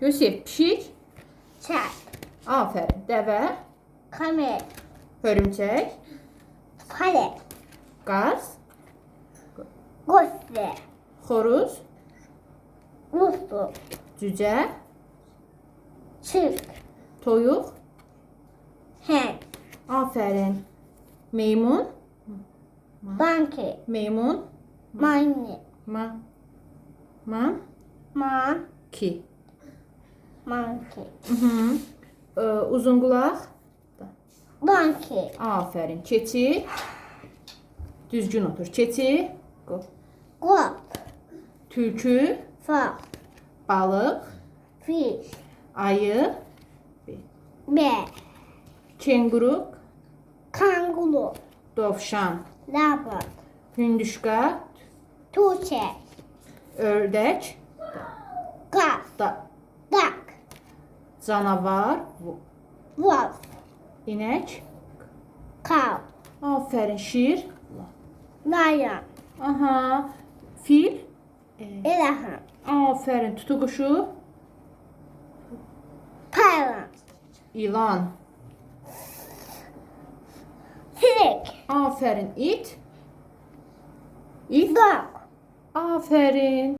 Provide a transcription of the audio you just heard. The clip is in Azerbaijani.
Yusif, pişik. Çak. Aferin. Dəvə, Kamel. hörümçək, Fare. qaz, Gosle. xoruz, Muslu. cücə, Çırk. toyuq. Hen. Aferin. Meymun, Banki. meymun, Mani. ma, man, Man. ki. Manki. Uzun qulaq. Banki. Aferin. Keçi. Düzgün otur. Keçi. Guap. Tülkü. Fal. Balıq. Fiş. Ayı. Be. Kenguru. Kangulu. Dovşan. Labrat. Hündüşka. Tuğçe. Ördək. Gaz. Dak. Canavar. Wolf. İnək. Cow. Aferin. Şir. Lion. Aha. Fil. Elephant. Aferin. Tutuquşu. Python. İlan. Sinek. Aferin. İt. İt. Dog. Aferin.